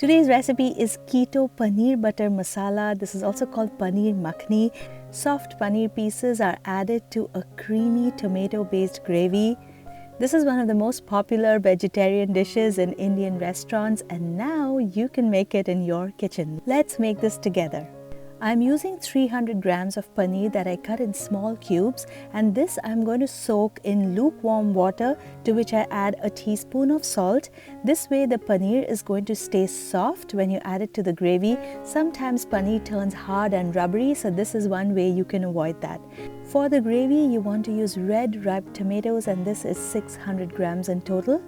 Today's recipe is Keto Paneer Butter Masala. This is also called Paneer Makhni. Soft paneer pieces are added to a creamy tomato-based gravy. This is one of the most popular vegetarian dishes in Indian restaurants, and now you can make it in your kitchen. Let's make this together. I'm using 300 grams of paneer that I cut in small cubes, and this I'm going to soak in lukewarm water, to which I add a teaspoon of salt. This way the paneer is going to stay soft when you add it to the gravy. Sometimes paneer turns hard and rubbery, so this is one way you can avoid that. For the gravy, you want to use red ripe tomatoes, and this is 600 grams in total.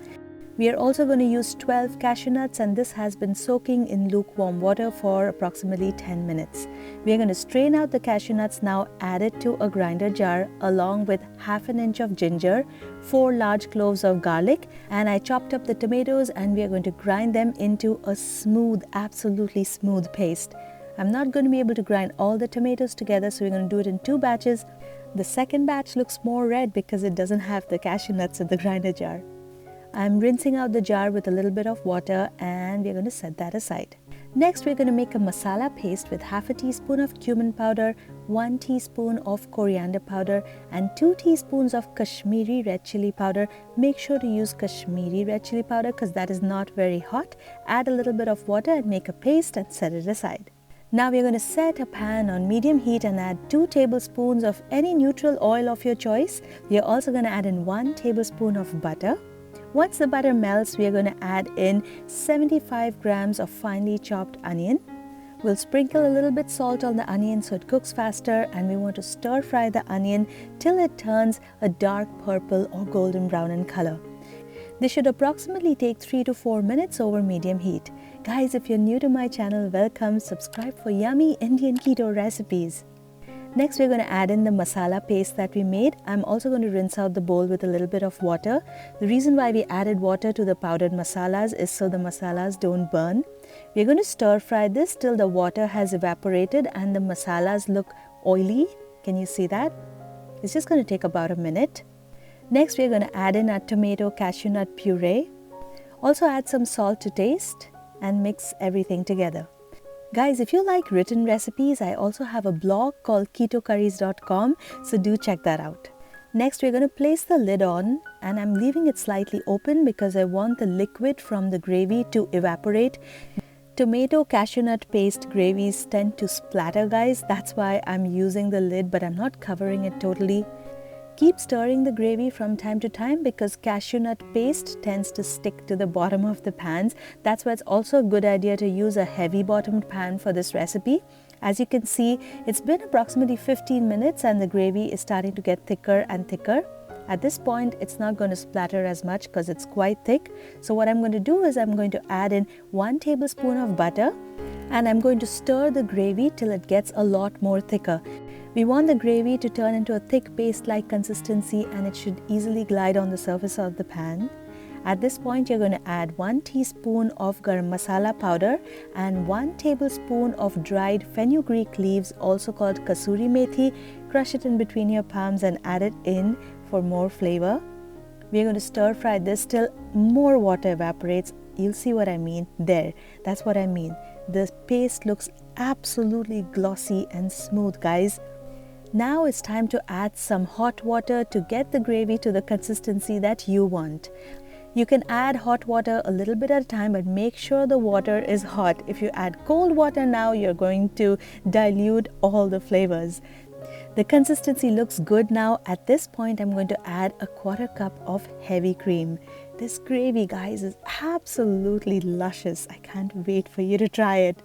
We are also going to use 12 cashew nuts, and this has been soaking in lukewarm water for approximately 10 minutes. We are going to strain out the cashew nuts now, add it to a grinder jar along with half an inch of ginger, 4 large cloves of garlic, and I chopped up the tomatoes, and we are going to grind them into a smooth, absolutely smooth paste. I'm not going to be able to grind all the tomatoes together, so we're going to do it in 2 batches. The second batch looks more red because it doesn't have the cashew nuts in the grinder jar. I'm rinsing out the jar with a little bit of water, and we're going to set that aside. Next, we're going to make a masala paste with half a teaspoon of cumin powder, 1 teaspoon of coriander powder, and 2 teaspoons of Kashmiri red chili powder. Make sure to use Kashmiri red chili powder because that is not very hot. Add a little bit of water and make a paste and set it aside. Now we're going to set a pan on medium heat and add 2 tablespoons of any neutral oil of your choice. We are also going to add in 1 tablespoon of butter. Once the butter melts, we are going to add in 75 grams of finely chopped onion. We'll sprinkle a little bit salt on the onion so it cooks faster, and we want to stir fry the onion till it turns a dark purple or golden brown in color. This should approximately take 3 to 4 minutes over medium heat. Guys, if you're new to my channel, welcome. Subscribe for yummy Indian keto recipes. Next, we're going to add in the masala paste that we made. I'm also going to rinse out the bowl with a little bit of water. The reason why we added water to the powdered masalas is so the masalas don't burn. We're going to stir fry this till the water has evaporated and the masalas look oily. Can you see that? It's just going to take about a minute. Next, we're going to add in our tomato cashew nut puree. Also add some salt to taste and mix everything together. Guys, if you like written recipes, I also have a blog called ketocurries.com, so do check that out. Next, we're going to place the lid on, and I'm leaving it slightly open because I want the liquid from the gravy to evaporate. Tomato cashew nut paste gravies tend to splatter, guys. That's why I'm using the lid, but I'm not covering it totally. Keep stirring the gravy from time to time because cashew nut paste tends to stick to the bottom of the pans. That's why it's also a good idea to use a heavy bottomed pan for this recipe. As you can see, it's been approximately 15 minutes and the gravy is starting to get thicker and thicker. At this point, it's not going to splatter as much because it's quite thick. So what I'm going to do is I'm going to add in 1 tablespoon of butter, and I'm going to stir the gravy till it gets a lot more thicker. We want the gravy to turn into a thick paste-like consistency, and it should easily glide on the surface of the pan. At this point, you're going to add 1 teaspoon of garam masala powder and 1 tablespoon of dried fenugreek leaves, also called Kasuri Methi. Crush it in between your palms and add it in for more flavor. We're going to stir fry this till more water evaporates. You'll see what I mean there. That's what I mean. The paste looks absolutely glossy and smooth, guys. Now it's time to add some hot water to get the gravy to the consistency that you want. You can add hot water a little bit at a time, but make sure the water is hot. If you add cold water now, you're going to dilute all the flavors. The consistency looks good now. At this point, I'm going to add a 1/4 cup of heavy cream. This gravy, guys, is absolutely luscious. I can't wait for you to try it.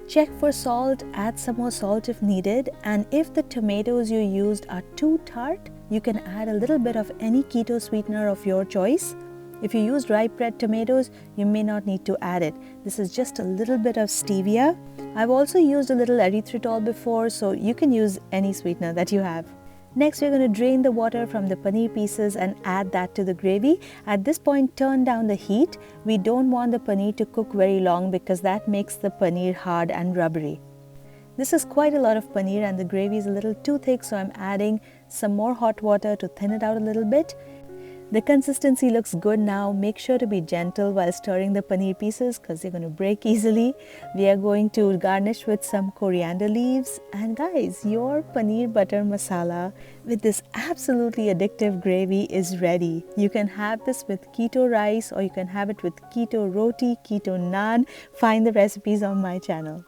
Check for salt, add some more salt if needed, and if the tomatoes you used are too tart, you can add a little bit of any keto sweetener of your choice. If you used ripe red tomatoes, you may not need to add it. This is just a little bit of stevia. I've also used a little erythritol before, so you can use any sweetener that you have. Next, we're going to drain the water from the paneer pieces and add that to the gravy. At this point, turn down the heat. We don't want the paneer to cook very long because that makes the paneer hard and rubbery. This is quite a lot of paneer and the gravy is a little too thick, so I'm adding some more hot water to thin it out a little bit. The consistency looks good now. Make sure to be gentle while stirring the paneer pieces because they're going to break easily. We are going to garnish with some coriander leaves. And guys, your paneer butter masala with this absolutely addictive gravy is ready. You can have this with keto rice or you can have it with keto roti, keto naan. Find the recipes on my channel.